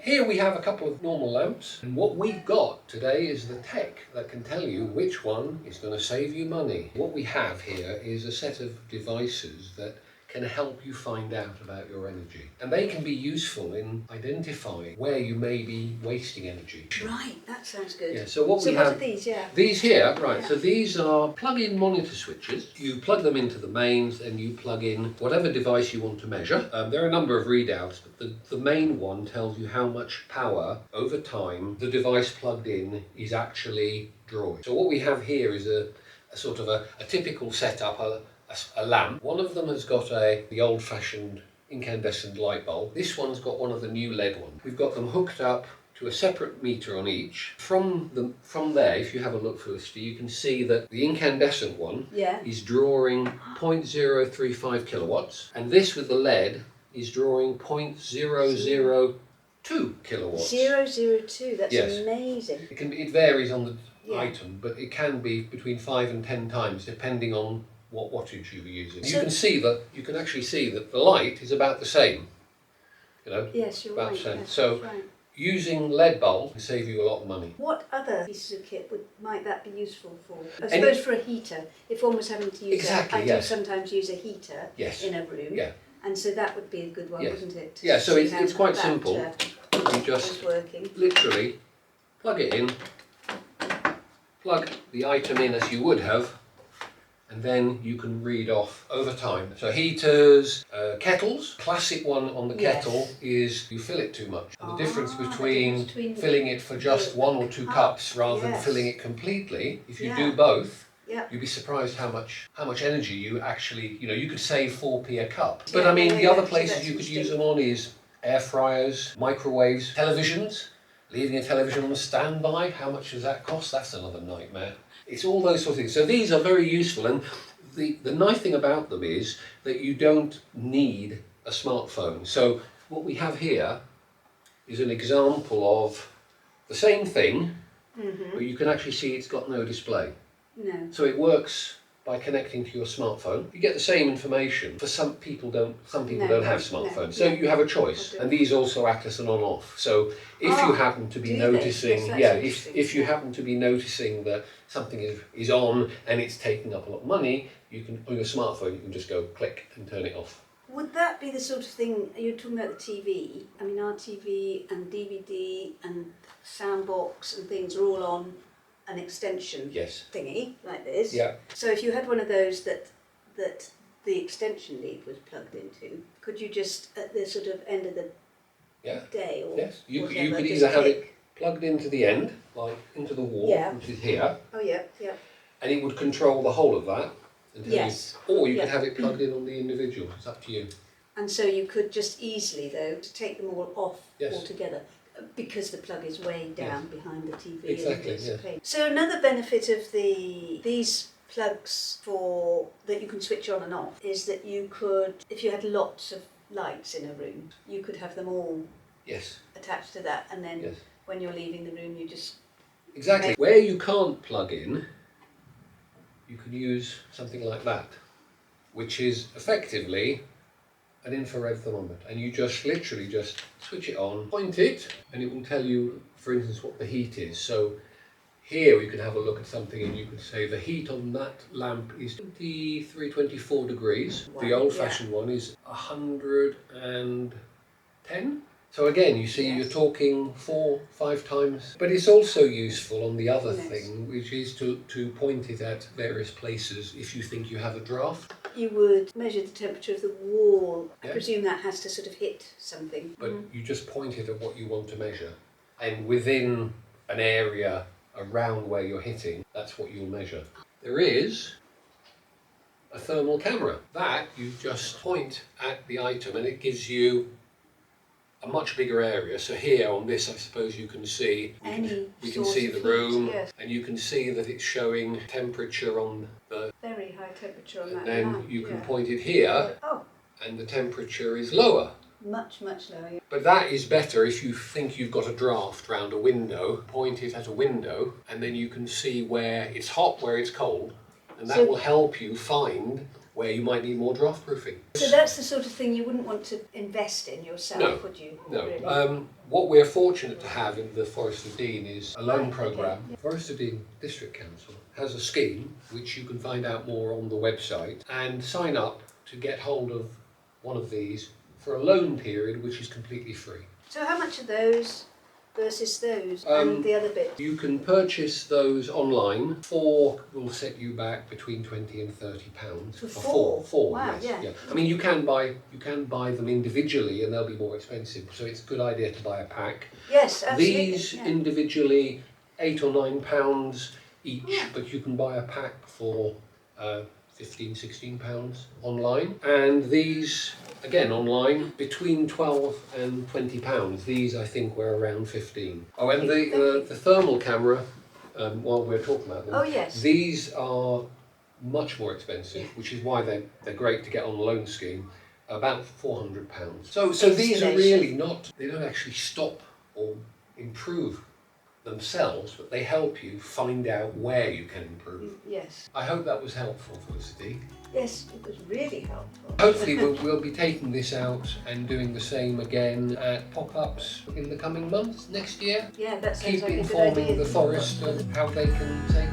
Here we have a couple of normal lamps, and what we've got today is the tech that can tell you which one is going to save you money. What we have here is a set of devices that can help you find out about your energy, and they can be useful in identifying where you may be wasting energy. Right, that sounds good. Yeah, so what we what have, are these? Yeah. These here, right, Yeah. so these are plug-in monitor switches. You plug them into the mains and you plug in whatever device you want to measure. There are a number of readouts, but the main one tells you how much power over time the device plugged in is actually drawing. So what we have here is a sort of a typical setup, a lamp. One of them has got the old-fashioned incandescent light bulb. This one's got one of the new LED ones. We've got them hooked up to a separate meter on each. From there, if you have a look, Felicity, you can see that the incandescent one is drawing 0.035 kilowatts, and this with the LED is drawing 0.002 kilowatts. 002, that's Yes. amazing. It varies on the item, but it can be between 5 and 10 times depending on what wattage you're using. So you can actually see that the light is about the same. You know? Yes, you're about right. the same. Yes, So right. using LED bulb can save you a lot of money. What other pieces of kit might that be useful for? I suppose for a heater, if one was having to use I do sometimes use a heater in a room. Yeah. And so that would be a good one, wouldn't it? Yeah, so it's quite simple. You just literally plug it in, plug the item in as you would have, and then you can read off over time. So heaters, kettles. Classic one on the kettle is you fill it too much. And the difference between filling it for just 1 or 2 cups rather than filling it completely, if you do both, you'd be surprised how much energy you actually, you could save 4p a cup. But I mean, the other places you could use them on is air fryers, microwaves, televisions. Leaving a television on a standby, how much does that cost? That's another nightmare. It's all those sort of things. So these are very useful, and the nice thing about them is that you don't need a smartphone. So what we have here is an example of the same thing, but you can actually see it's got no display. No. So it works by connecting to your smartphone. You get the same information. For some people don't have smartphones. So you have a choice. And these also act as an on-off. So if you happen to be noticing, if you happen to be noticing that something is on and it's taking up a lot of money, you can, on your smartphone, you can just go click and turn it off. Would that be the sort of thing, you're talking about the TV, I mean our TV and DVD and sound box and things are all on an extension thingy like this. Yeah. So if you had one of those that the extension lead was plugged into, could you just at the sort of end of the day or you whatever, could either have it plugged into the end, like into the wall, which is here. Oh yeah. And it would control the whole of that. Or you could have it plugged in on the individual. It's up to you. And so you could just easily though to take them all off altogether. Because the plug is way down behind the TV. Exactly. So another benefit of these plugs that you can switch on and off is that you could, if you had lots of lights in a room, you could have them all attached to that, and then when you're leaving the room, you just where you can't plug in, you can use something like that, which is effectively an infrared thermometer, and you just literally just switch it on, point it, and it will tell you, for instance, what the heat is. So here we could have a look at something and you could say the heat on that lamp is 24 degrees. The old-fashioned one is 110. So again, you see you're talking 4-5 times. But it's also useful on the other thing, which is to point it at various places if you think you have a draft. You would measure the temperature of the wall. I presume that has to sort of hit something. But you just point it at what you want to measure. And within an area around where you're hitting, that's what you'll measure. There is a thermal camera. That you just point at the item and it gives you a much bigger area. So here on this, I suppose you can see, we can see the room, and you can see that it's showing temperature on the very high temperature on that. And then you can point it here, and the temperature is lower. Much lower. But that is better if you think you've got a draft round a window. Point it at a window, and then you can see where it's hot, where it's cold, and that will help you find where you might need more draft proofing. So that's the sort of thing you wouldn't want to invest in yourself, No. would you? No. Really? What we're fortunate to have in the Forest of Dean is a loan Right, programme. okay, yeah. Forest of Dean District Council has a scheme which you can find out more on the website and sign up to get hold of one of these for a loan period which is completely free. So how much are those versus those and the other bit? You can purchase those online. 4 will set you back between £20 and £30. For four? 4, wow, yes. yeah. I mean, you can buy them individually and they'll be more expensive, so it's a good idea to buy a pack. Yes, absolutely. These individually, £8 or £9 each, but you can buy a pack for £15, £16 online. And these, again online, between £12 and £20. These I think were around 15. Oh, and the thermal camera, while we're talking about them, oh yes, these are much more expensive, which is why they're great to get on the loan scheme. About £400. So these are really not, they don't actually stop or improve themselves, but they help you find out where you can improve. yes. I hope that was helpful, Felicity. Yes, it was really helpful. Hopefully we'll be taking this out and doing the same again at pop-ups in the coming months, next year. Yeah, that sounds Keep like a good informing idea. the forest of how they can take